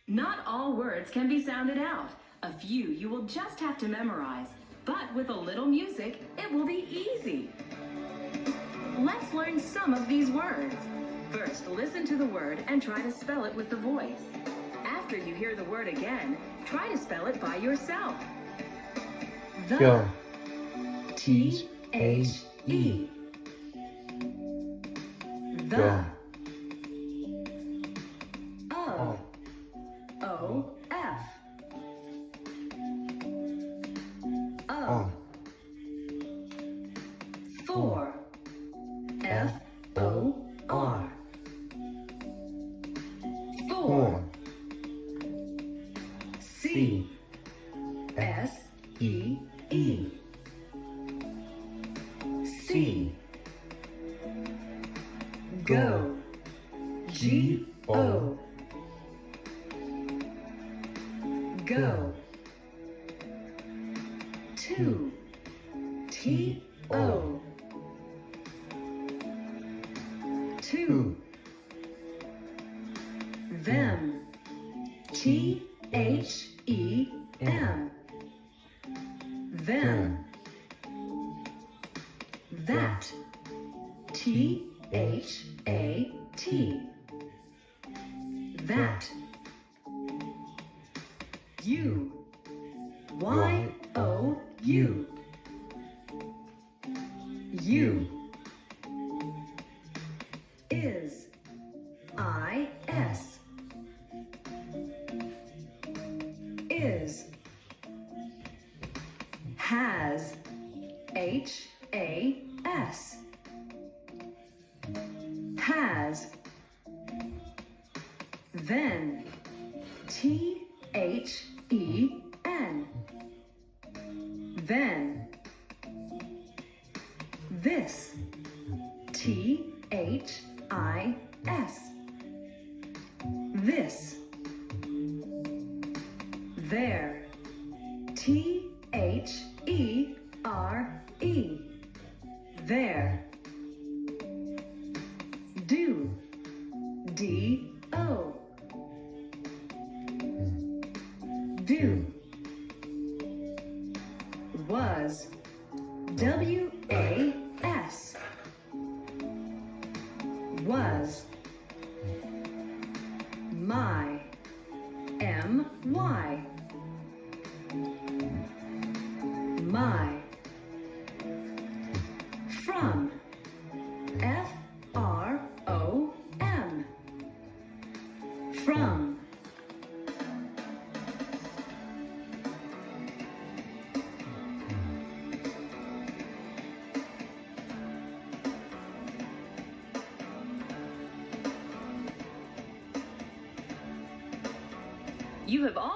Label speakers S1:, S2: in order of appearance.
S1: Not all words can be sounded out. A few you will just have to memorize. But with a little music, it will be easy. Let's learn some of these words. First, listen to the word and try to spell it with the voice. After you hear the word again, try to spell it by yourself. The.
S2: Go.
S1: T-H-E. The.
S2: Go.
S1: O. O-F. O. For. F-O-R. For. C. S-E-E. C. Go. G-O. Go. To. T-O. To. Them. T-H-E-M. Them. That. T-H-A-T. That. You. Y-O-U. You. Is. I-S. Is. Has. H-A-S. Has. Then. T-H-E-N. Then. This. T-H-I-S. This. There. T-H-E-R-E. There. Do. D-O. Do. Was. W-A-S. Was. My. M-Y. My. From. F-R-O-M. From. You have already